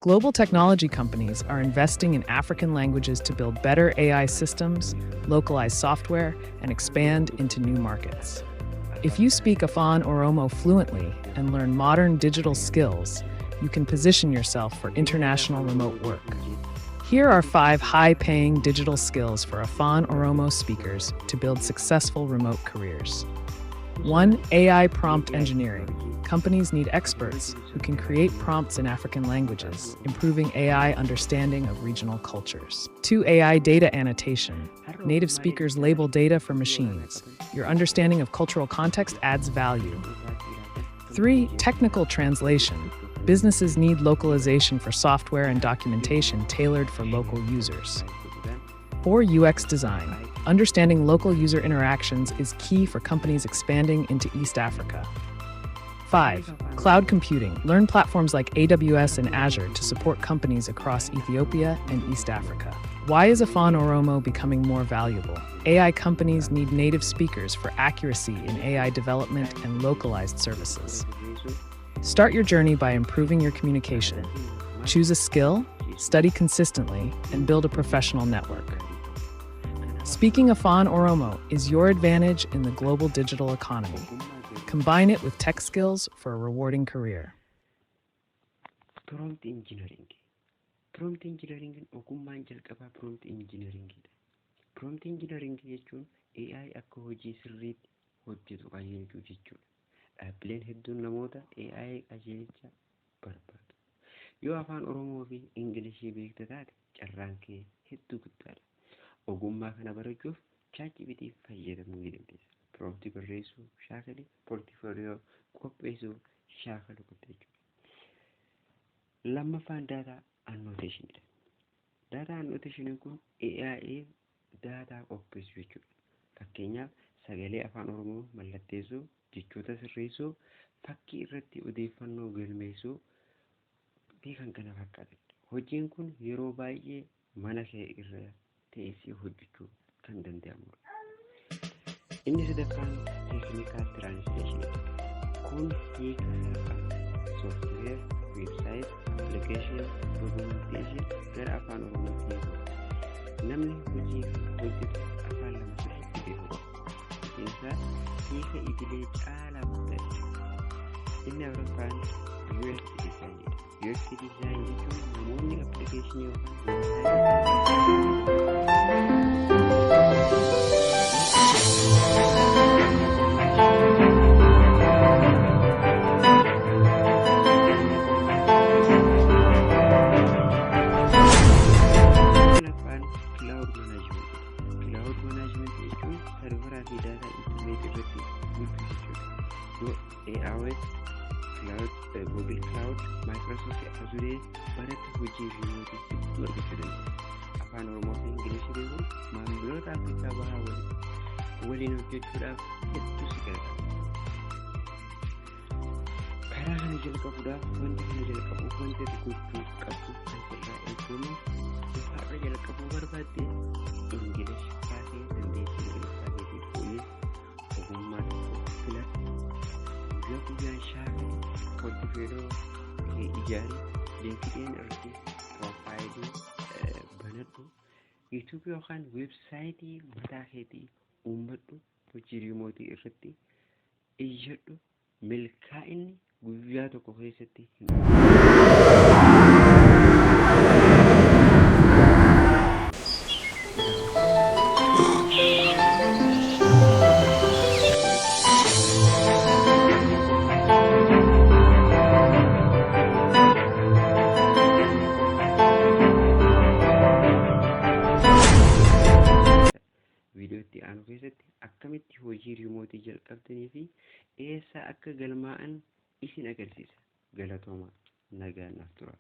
Global technology companies are investing in African languages to build better AI systems, localize software, and expand into new markets. If you speak Afan Oromo fluently and learn modern digital skills, you can position yourself for international remote work. Here are 5 high-paying digital skills for Afan Oromo speakers to build successful remote careers. 1. AI prompt engineering. Companies need experts who can create prompts in African languages, improving AI understanding of regional cultures. 2. AI data annotation. Native speakers label data for machines. Your understanding of cultural context adds value. 3. Technical translation. Businesses need localization for software and documentation tailored for local users. 4. UX design. Understanding local user interactions is key for companies expanding into East Africa. 5. Cloud computing. Learn platforms like AWS and Azure to support companies across Ethiopia and East Africa. Why is Afan Oromo becoming more valuable? AI companies need native speakers for accuracy in AI development and localized services. Start your journey by improving your communication. Choose a skill, study consistently, and build a professional network. Speaking Afan Oromo is your advantage in the global digital economy. Combine it with tech skills for a rewarding career. Prompt engineering. Prompt engineering ogummaan jalqabaa prompt engineering. Prompt engineering jechuun AI akka hojii sirriitti hojjetu qajeelchuu jechuudha. Dhaabbileen hedduun namoota AI qajeelcha barbaadu. Yoo afaan Oromoo fi Ingilishii beekta taate carraan kee hedduu guddaadha. Ogummaa kana barachuuf ChatGPT fayyadamuu ni dandeessa. Prompt barreessuu, shaakala, portfolio qopheessuu, shaakala jechuudha. Lammaffaan data annotation. Data annotation kun AI data qopheessuu jechuudha. Fakkeenyaaf sagalee afaan Oromoo mallatteessuu, jechoota sirreessuu, fakkii irratti odeeffannoo galmeessuu fi kan kana fakkaatan. Hojiin kun yeroo baay'ee mana kee irra teessee hojjechuu kan danda'amudha. Inni sadaffaan technical translation. Kun hiika software, website, application, documentation gara afaan Oromootti hiikudha. Namni hojii hojjetu afaan lama sirriitti beekudha. Keessaa hiika idilee caalaa guddaadha. Inni afuraffaan UX design. UX design jechuun namoonni application yookaan cloud management. Cloud management jechuun serveraa fi data internet irratti guddisu jechuudha. AWS, Cloud, Google Cloud, Microsoft Azure baratti hojii remote hedduu argachuu dandeenya. Afaan Oromoo fi Ingilishii beekuun maamiloota Afrikaa bahaa waliin hojjechuudhaaf hedduu si gargaara. Karaa kana jalqabuudhaaf wanti gochuu qabdu kan sirraa eegamu har'a jalqabuu barbaadde Ingilish kaasee dandeettii Ingiliffaa keetii fuunis ogummaa tokko filatu. Guyyaan shaakala portfolio ijaari LinkedIn irratti profaayilii banadhu. YouTube yookaan websaayitii mataa keetii uummadhu. Hojii remote irratti iyyadhu. Milkaa'inni guyyaa tokko keessatti hin viidiyootti aanu keessatti akkamitti hojii remote jalqabdanii fi eessa akka galmaa'an isin agarsiisa. Galatoomaa nagaan naaf tura.